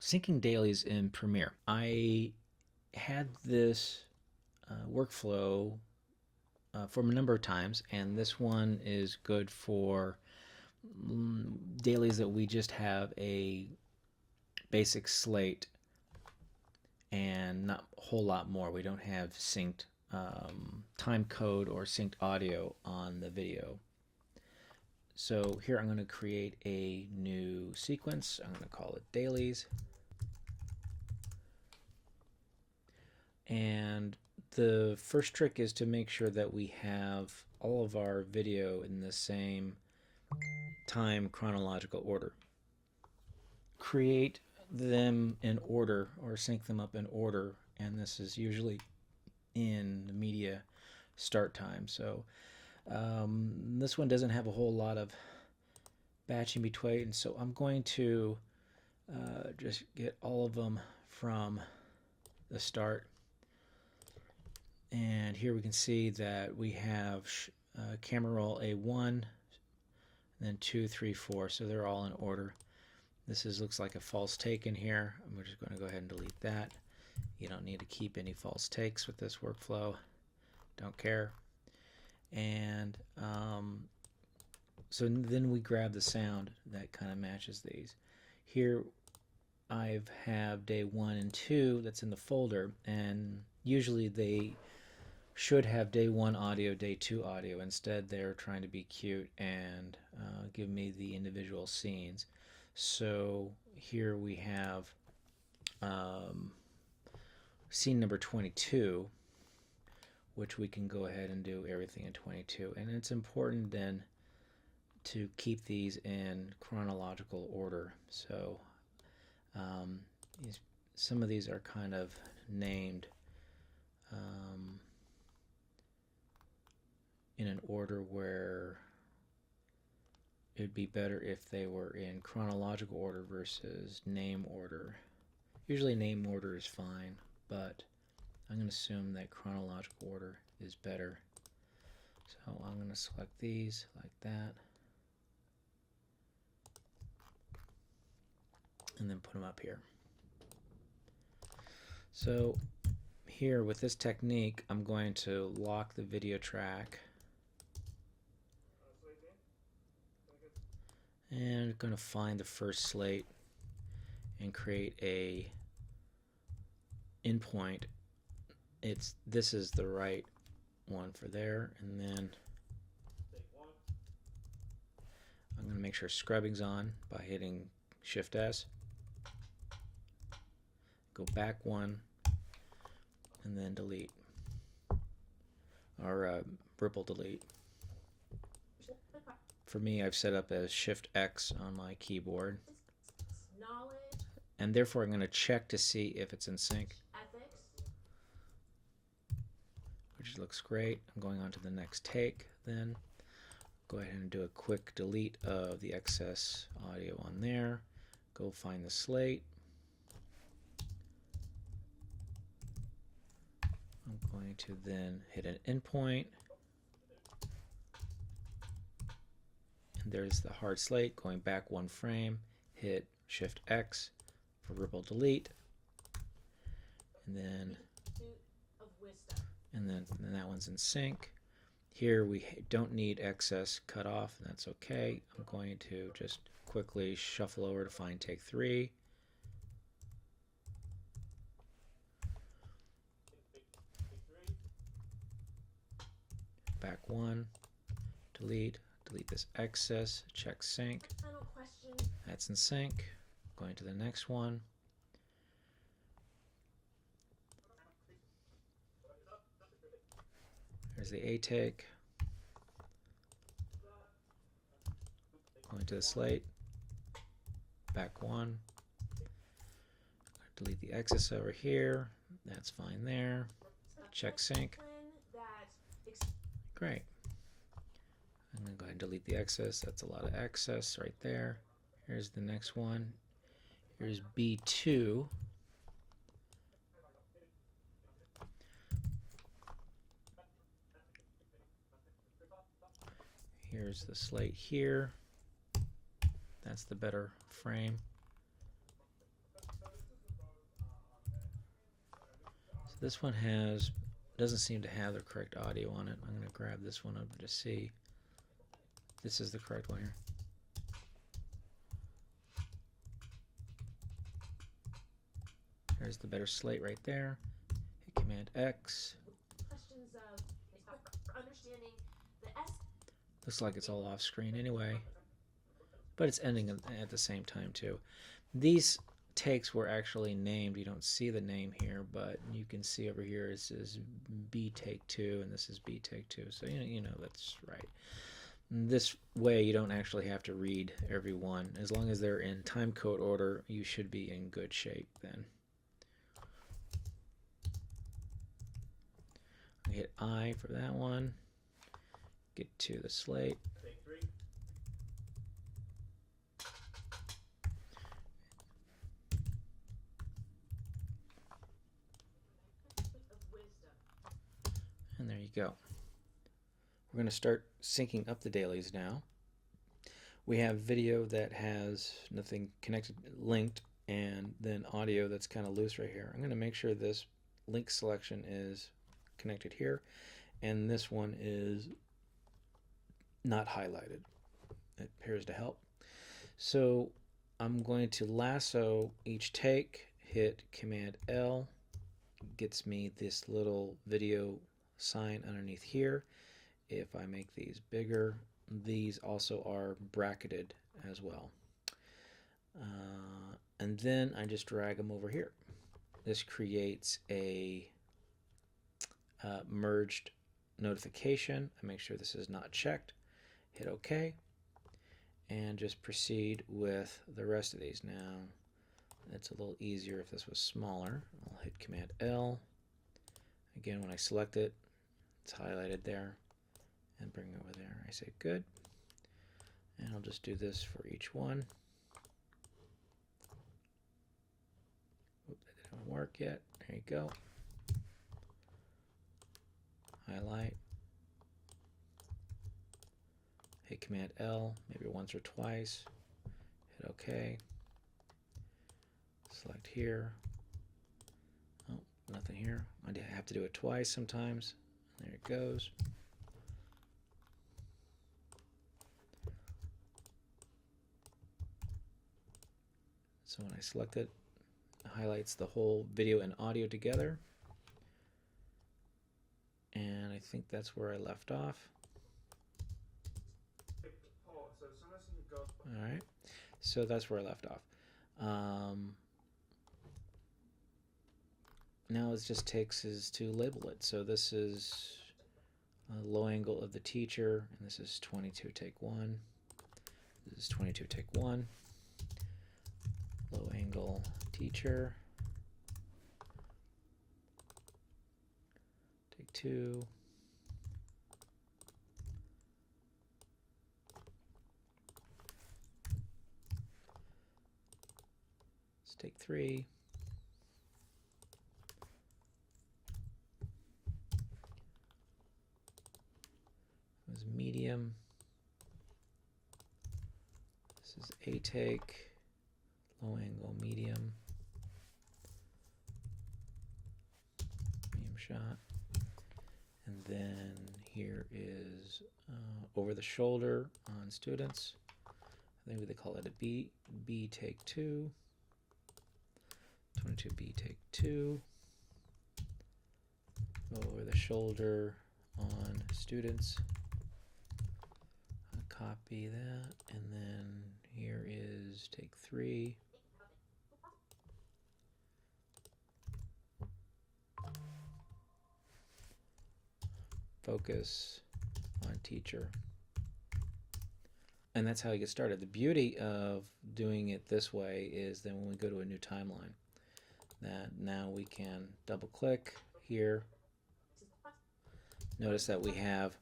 syncing dailies in Premiere. I had this workflow for a number of times, and this one is good for dailies that we just have a basic slate and not a whole lot more. We don't have synced time code or synced audio on the video. So here I'm going to create a new sequence. I'm going to call it Dailies. And the first trick is to make sure that we have all of our video in the same time chronological order. Create them in order or sync them up in order, and this is usually in the media start time. So this one doesn't have a whole lot of batching between, so I'm going to just get all of them from the start. And here we can see that we have camera roll A1, and then 2, 3, 4, so they're all in order. This looks like a false take in here. I'm just going to go ahead and delete that. You don't need to keep any false takes with this workflow. Don't care. And so then we grab the sound that kind of matches these. Here I have day 1 and 2 that's in the folder, and usually they should have day 1 audio, day 2 audio. Instead, they're trying to be cute and give me the individual scenes. So here we have scene number 22, which we can go ahead and do everything in 22. And it's important then to keep these in chronological order. So some of these are kind of named in an order where it'd be better if they were in chronological order versus name order. Usually name order is fine, but I'm going to assume that chronological order is better. So I'm going to select these like that, and then put them up here. So here with this technique, I'm going to lock the video track, and I'm going to find the first slate and create a endpoint. This is the right one for there, and then I'm going to make sure scrubbing's on by hitting Shift S. Go back one, and then delete, or ripple delete. For me, I've set up as Shift X on my keyboard, and therefore I'm going to check to see if it's in sync, which looks great. I'm going on to the next take. Then go ahead and do a quick delete of the excess audio on there. Go find the slate. I'm going to then hit an endpoint, and there's the hard slate. Going back one frame, hit Shift X for ripple delete, and then that one's in sync. Here we don't need excess cut off, and that's okay. I'm going to just quickly shuffle over to find take 3. Back one, delete this excess, check sync. That's in sync. Going to the next one. There's the A take. Going to the slate. Back one. Delete the excess over here. That's fine there. Check sync. Great. I'm going to go ahead and delete the excess. That's a lot of excess right there. Here's the next one. Here's B2. Here's the slate here. That's the better frame. This one doesn't seem to have the correct audio on it. I'm going to grab this one over to see. This is the correct one here. There's the better slate right there. Hit Command X. Questions of understanding the S. Looks like it's all off screen anyway, but it's ending at the same time too. These takes were actually named. You don't see the name here, but you can see over here it says B take 2 and this is B take 2. So you know that's right. This way you don't actually have to read every one. As long as they're in timecode order, you should be in good shape then. I hit I for that one. Get to the slate. Take 3. And there you go. We're going to start syncing up the dailies now. We have video that has nothing connected, linked, and then audio that's kind of loose right here. I'm going to make sure this link selection is connected here, and this one is not highlighted. It appears to help. So I'm going to lasso each take, hit Command L, gets me this little video sign underneath here. If I make these bigger, these also are bracketed as well. And then I just drag them over here. This creates a merged notification. I make sure this is not checked. Hit OK. And just proceed with the rest of these. Now, it's a little easier if this was smaller. I'll hit Command L. Again, when I select it, it's highlighted there. And bring it over there. I say good. And I'll just do this for each one. Oop, that didn't work yet. There you go. Highlight. Hit Command L, maybe once or twice. Hit OK. Select here. Oh, nothing here. I have to do it twice sometimes. There it goes. So when I select it, it highlights the whole video and audio together. And I think that's where I left off. All right, so that's where I left off. Now it just takes us to label it. So this is a low angle of the teacher, and this is 22 take 1. This is 22 take 1. Low angle teacher. Take 2. Let's take 3. It was medium. This is a take. Low angle, medium shot. And then here is over the shoulder on students. I think they call it a B take 2. 22B take 2. Over the shoulder on students. I'll copy that, and then here is take 3. Focus on teacher. And that's how you get started. The beauty of doing it this way is that when we go to a new timeline, that now we can double click here. Notice that we have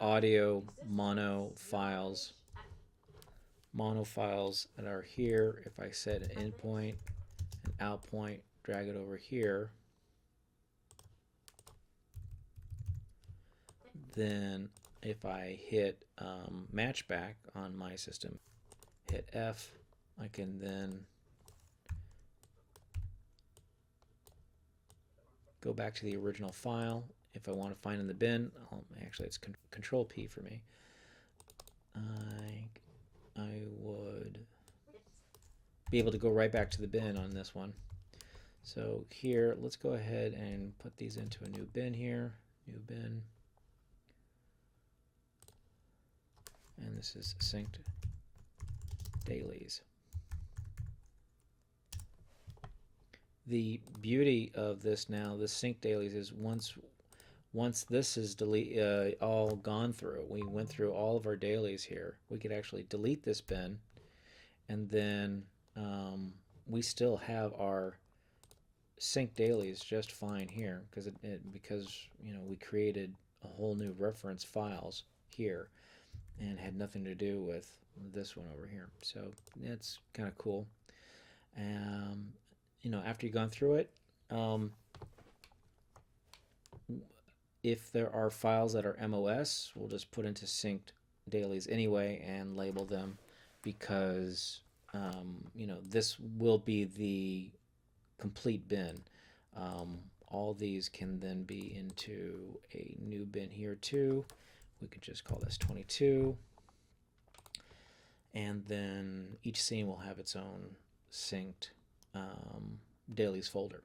audio mono files. Mono files that are here. If I set an in point, an out point, drag it over here, then if I hit match back on my system, hit F, I can then go back to the original file. If I want to find in the bin, actually it's Control P for me. I would be able to go right back to the bin on this one. So here, let's go ahead and put these into a new bin here. New bin. And this is synced dailies. The beauty of this now, the sync dailies, is once this is all gone through, we went through all of our dailies here, we could actually delete this bin, and then we still have our sync dailies just fine here because we created a whole new reference files here and had nothing to do with this one over here. So that's kind of cool. After you've gone through it, if there are files that are MOS, we'll just put into synced dailies anyway and label them because this will be the complete bin. All these can then be into a new bin here too. We could just call this 22. And then each scene will have its own synced dailies folder.